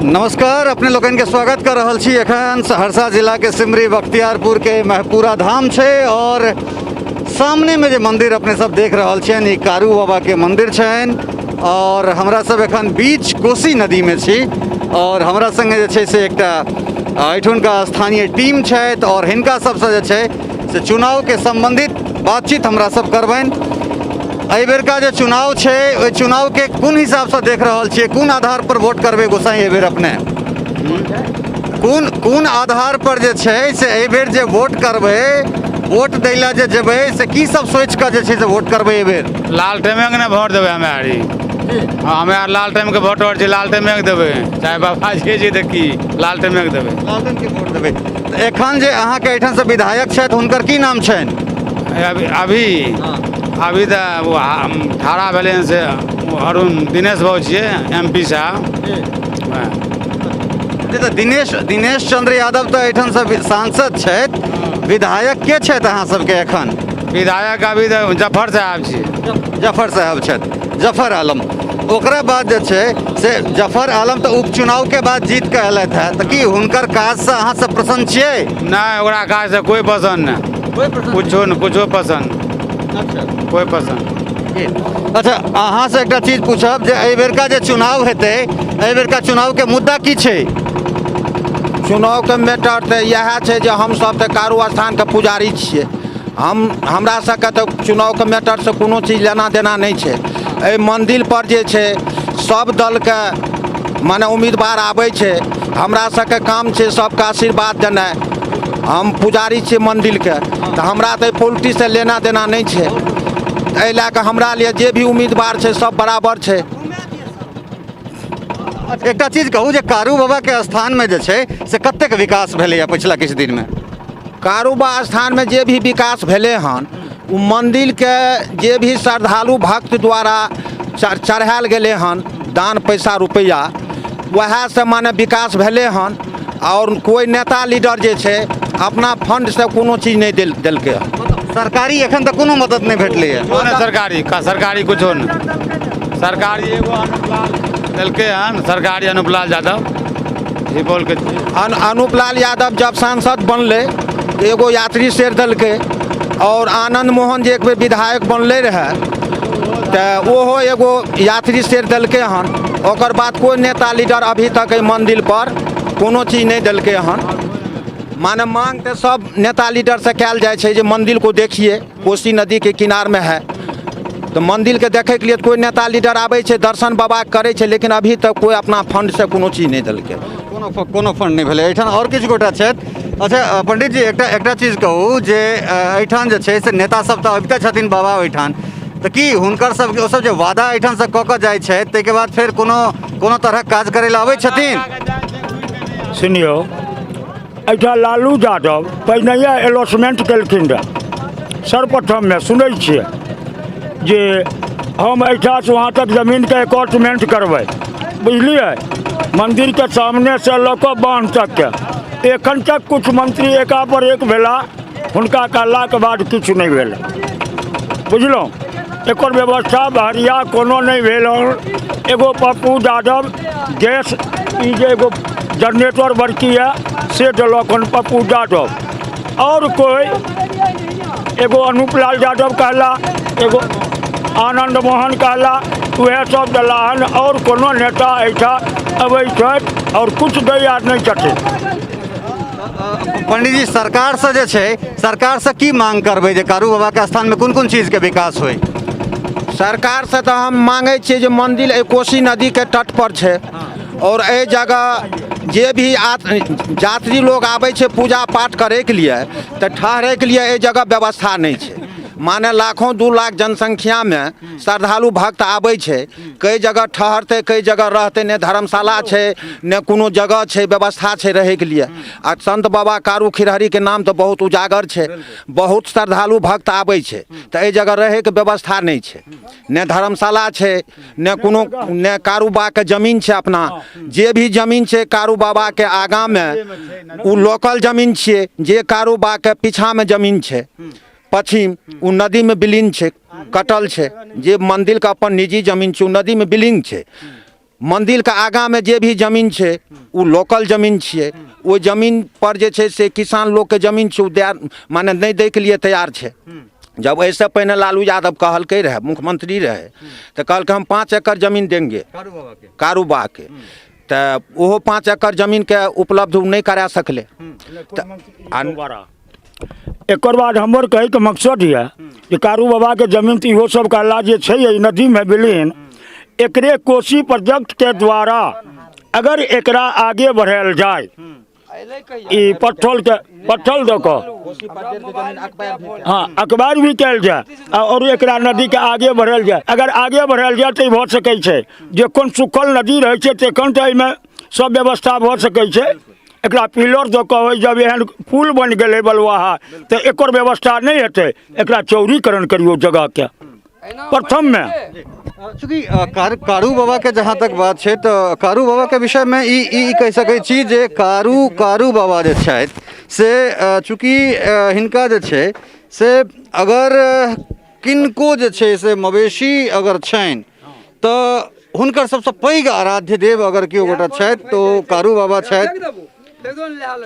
नमस्कार, अपने लोगन के स्वागत कर रहल छी। एखन सहरसा जिला के सिमरी बख्तियारपुर के महपुरा धाम छे और सामने में जो मंदिर अपने सब देख रहल छेन ई कारू बाबा के मंदिर छेन और हमरा सब एखन बीच कोसी नदी में छी और हमरा संगे जे छे से एकटा एठुन का स्थानीय टीम छथि और हिनका सबसे जे छे से चुनाव के संबंधित बातचीत हमरा सब करबैन। एहि बेर का जो चुनाव छे ओहि चुनाव के कौन हिसाब से देख रहल छियै, कौन आधार पर वोट करबे गोसाई एहि बेर अपने कौन आधार पर जे छे से एहि बेर जे वोट करबे, वोट दैला जे जेबे से की सब सोच के जे छे से वोट करबे एहि बेर? लालटेन में ने वोट देवे हमें आरी हमें आर लालटेन के वोटर छी, लालटेन में देवे चाहे बाबा जी देखी लालटेन में देवे, लालटेन के वोट देबे। तो एखन जे अहाँ के एठाम से विधायक छथि हुनकर की नाम छनि? अभी तो वो ठाड़ा भेले से अरुण दिनेश बाबू छिए MP साहब। तो दिनेश चंद्र यादव तो एठाम से सांसद छथि, विधायक के छथि अहाँ सबके एखन? विधायक अभी तो जफर साहब छिए। जफर साहब छथि, जफर आलम। ओकरा बाद जे छै से जफर आलम तो उपचुनाव के बाद जीत के अयलथि है, तो की हुनकर काज से अहाँ सब प्रसन्न छियै? नहीं, ओकरा काज से कोई पसंद नहीं, कुछो पसंद कोई पसंद। अच्छा, अहाँ से एकटा चीज पूछब जे एहि बेर का जे चुनाव हेतै, एहि बेर का चुनाव के मुद्दा की छै? चुनाव के मैटर तो यह है जे हम सब तो कारू स्थान के पुजारी छिए, हमरा सबके तो चुनाव के मैटर से कोनो चीज लेना देना नहीं है। ए मंदिर पर जे छे सब दल के माने उम्मीदवार आबै छे, हमरा सबके काम छे सबका आशीर्वाद देना। हम पुजारी छे मंदिर के, तो हमरा तो पॉलिटिक्स से लेना देना नहीं है। एहि लए कऽ हमरा लिए जे भी उम्मीदवार छे सब बराबर छे। एकटा चीज कहू जे कारू बाबा के स्थान में जे छे से कतेक विकास भेलै पिछला किछु दिन में? कारू बाबा स्थान में जे भी विकास भेले हन, उ मंदिर के जे भी श्रद्धालु भक्त द्वारा चढ़ायल गेले हन दान पैसा रुपया, वह से माने विकास भेले हन। और कोई नेता लीडर जे छे अपना फंड से कोनो चीज नहीं दिलके। सरकारी एखन तक कोनो मदद नहीं भेटलै है? सरकारी कुछो नहीं। सरकारी एगो अनुपलाल दिलके हन, सरकारी अनुपलाल यादव ये बोल के। अनुपलाल यादव जब सांसद बनले एगो यात्री शेर दिलके, और आनंद मोहन जी एक बेर विधायक बनले रहे तो ओहो एगो यात्री शेर दिलके हन। ओकर बाद कोई नेता लीडर अभी तक मंदिर पर कोनो चीज नहीं दिलके हन। माने मांग तो सब नेता लीडर से कल जाए छे जे मंदिर को देखिए, कोसी नदी के किनार में है, तो मंदिर के देखे के लिए कोई नेता लीडर आवे छे, दर्शन बाबा करे छे, लेकिन अभी तक कोई अपना फंड से कोनो चीज नहीं दिलके, कोनो फंड नहीं भेलै। एठाम और किछु गोटा छथि। अच्छा पंडित जी, एकटा चीज कहू जे एठाम जे छै से नेता सब तो अबिते छथिन बाबा ओहिठाम, तो की हुनकर सब ओ सब जे वादा एठाम से कऽ जाइ छै ताहिके बाद फेर कोनो तरह काज करे ला आबै छथिन? सुनियो, एहिठाम लालू यादव पहिनैया अलॉटमेंट केलखिन रहे सर्वप्रथम में, सुनै छियै जे हम एहिठाम से वहाँ तक जमीन के अलॉटमेंट करबै, बुझलिए, मंदिर के सामने से लऽ कऽ बांध तक के। एखन तक कुछ मंत्री एका पर एक भेला, हुनका कहला के बाद किछु नहीं भेल, बुझलहुँ। एकर व्यवस्था बहरिया कोनो नहीं भेल। एगो पप्पू यादव गैस ई जे एगो जनरेटर बड़की है से दिलक हन पप्पू यादव, और कोई एगो अनुपलाल यादव कहला, एगो आनंद मोहन कहला, वह सब दिला हन। और कोनो नेता एहिठाम अबै छथि और कुछ दैया नहीं छथिन। पंडित जी, सरकार से जे छै, सरकार से की मांग करबै जे कारू बाबा के स्थान में कोन कोन चीज के विकास होय? सरकार से तो हम मांगे छे जे मंदिर कोसी नदी के तट पर छे, और ए जगह जे भी यात्री लोग आवे छे पूजा पाठ करे के लिए, तो ठहरे के लिए ए जगह व्यवस्था नहीं छे। माने लाखों 2 लाख जनसंख्या में श्रद्धालु भक्त आबै छे, कई जगह ठहरते, कई जगह रहते, ने धर्मशाला छे ने कोनो जगह छे व्यवस्था छे रहे के लिए। आ संत बाबा कारू खिरहरी के नाम तो बहुत उजागर छे, बहुत श्रद्धालु भक्त आबै छे, तो ए जगह रहे के व्यवस्था नहीं छे, ने धर्मशाला छे ने कोनो, ने कारू बाबा के जमीन छे अपना। जे भी जमीन छे कारू बाबा के आगा में उ लोकल जमीन छे, जे कारू बाबा के पीछा में जमीन छे पश्चिम, उ नदी में विलीन छे, कटल छे। जे मंदिर का अपन निजी जमीन छे उ नदी में विलीन छे। मंदिर के आगा में जे भी जमीन छै वो लोकल जमीन छियै। वो जमीन पर जे छै से किसान लोग के जमीन छै, माने नहीं दै के लिए तैयार छै। जब ऐसे पहले लालू यादव कहलकै रहे, मुख्यमंत्री रहे, तो कहलकै हम 5 एकड़ जमीन देंगे कारू बाबा के, तो वो 5 एकड़ जमीन के उपलब्ध नहीं करा सकले। एक बाद हमर कहे के मकसद है कि कारू बाबा के जमीन तो इहो सब कहला जे छै नदी में विलीन, एकरे कोसी प्रोजेक्ट के द्वारा अगर एकरा आगे बढ़ायल जाए, ई पत्थल दऽ कऽ हाँ अखबार भी कयल जाए और एकरा नदी के आगे बढ़ायल जाए। अगर आगे बढ़ायल जाए तो भऽ सकै छै जे कोन सुखल नदी रहै छै तखन तऽ एहिमे सब व्यवस्था भऽ सकै छै। एकरा पिलर दऽ कऽ जब एहन पुल बन गेलै बलुआहा तो एकर व्यवस्था नहीं हेतै, एकरा चौड़ीकरण करियो जगह के प्रथम में। चूँकि कारू बाबा के जहाँ तक बात है तो कारू बाबा के विषय में ई कह सकै छी जे कारू बाबा जे छथि से चूँकि हिनका जे छै से अगर किनको जे छै से मवेशी अगर छनि तो हुनकर सबसे पैघ आराध्य देव अगर केओ गोटा छथि तो कारू बाबा छथि।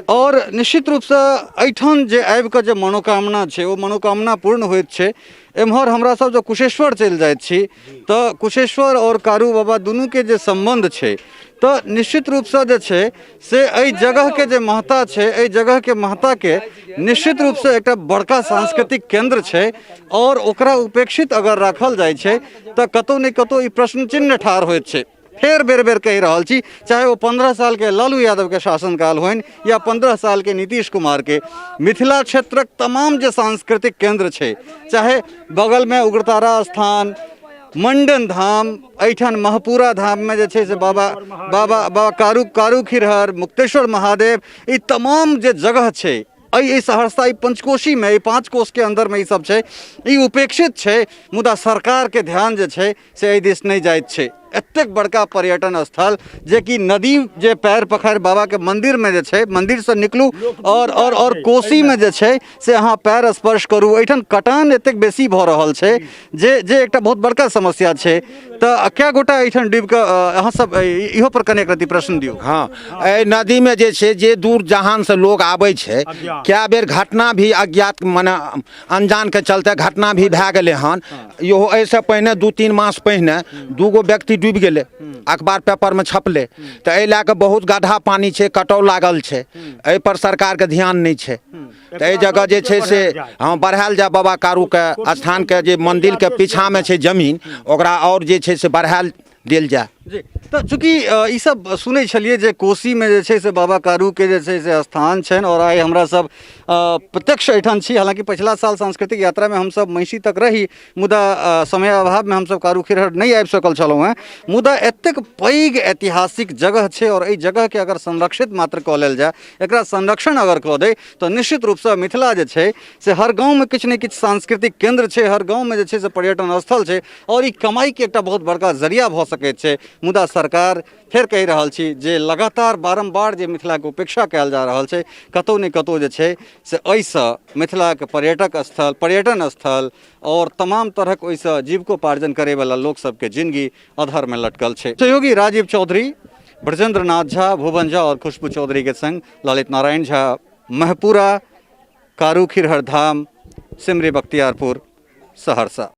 और निश्चित रूप से एहिठाम जे आबि कऽ जे मनोकामना छै वो मनोकामना पूर्ण होइत छै। एम्हर हमरा सब जो कुशेश्वर चलि जाइत छी तो कुशेश्वर और कारू बाबा दुनू के जे संबंध छै तो निश्चित रूप से जे छै से एहि जगह के जे महत्ता छै, एहि जगह के महत्ता के निश्चित रूप से एकटा बड़का सांस्कृतिक केंद्र छै और ओकरा उपेक्षित अगर राखल जाइ छै तो कतौ ने कतौ ई प्रश्न चिन्ह ठाढ़ होइत छै। फेर बेर बेर कहि रहल छी, चाहे वो 15 साल के लालू यादव के शासनकाल होइन या 15 साल के नीतीश कुमार के, मिथिला क्षेत्रक तमाम जे सांस्कृतिक केंद्र छै, चाहे बगल में उग्रतारा स्थान, मंडन धाम, एठान महपुरा धाम में जे छै से बाबा कारू खिरहर, मुक्तेश्वर महादेव, ई तमाम जे जगह छै ई सहरसा, ई पंचकोशी में, ई 5 कोश के अंदर में ई सब छै, ई उपेक्षित छै। मुदा सरकार के ध्यान जे छै से एहि दिस नहीं जाइत छै। एतेक बड़का पर्यटन स्थल जे कि नदी जे पैर पखारि बाबा के मंदिर में जे छै, मंदिर से निकलू और कोसी में जे छै से अहाँ पैर स्पर्श करू, एठान कटान एतेक बेसी भऽ रहल छै जे एकटा बहुत बड़का समस्या छै। तो क्या गोटा एठान डूबि कऽ अहाँ सब इहो पर कनेक रति प्रश्न दियौ। हाँ, एहि नदी में जे छै जे दूर जहान से लोग आबै छै, क्या बेर घटना भी अज्ञात माने अनजान के चलते घटना भी भए गेलै हन। इहो ऐसे पहिने 2-3 मास पहिने 2 गो व्यक्ति डूबि गेलै, अखबार पेपर में छपलै। तो एहि लए कऽ बहुत गड्ढा पानी छै, कटौ लागल छै, एहि पर सरकार के ध्यान नहीं छै। तो एहि जगह जे छै से हाँ बढ़ायल जाए, बाबा कारू के स्थान के जे मंदिर के पीछा में छै जमीन ओकरा और जे छै से बढ़ायल देल जाए। जी, तो चूँकि ई सब सुनै छलिए जे कोसी में जे छै से बाबा कारू के जे छै से स्थान छनि और आइ हमरा सब प्रत्यक्ष एठान छी। हालांकि पिछला साल सांस्कृतिक यात्रा में हम सब महिषी तक रही, मुदा समय अभाव में हम सब कारू खिरहर नहीं आबि सकल छलहुँ हैं। मुदा एतेक पैघ ऐतिहासिक जगह छै और एहि जगह के अगर संरक्षित मात्र कऽ लेल जाए, एकरा संरक्षण अगर कऽ दे तो निश्चित रूप से मिथिला जे छै से हर गाँव में किछु ने किछु सांस्कृतिक केंद्र छै, हर गाँव में जे छै से पर्यटन स्थल छै और ई कमाई के एकटा बहुत बड़का जरिया भऽ सकैत छै। मुदा सरकार फेर कहि रहल छी जे लगातार बारंबार जे मिथिला के उपेक्षा कयल जा रहल छै, कतौ ने कतौ जे छै से एहिसँ मिथिला के पर्यटन स्थल और तमाम तरहक ओहिसँ जीविकोपार्जन करे वाला लोक सबके जिंदगी अधर में लटकल छै। सहयोगी राजीव चौधरी, ब्रजेंद्र नाथ झा, भुवन झा और खुशबू चौधरी के संग ललित नारायण झा, महपुरा, कारू खिरहर धाम, सिमरी बख्तियारपुर, सहरसा।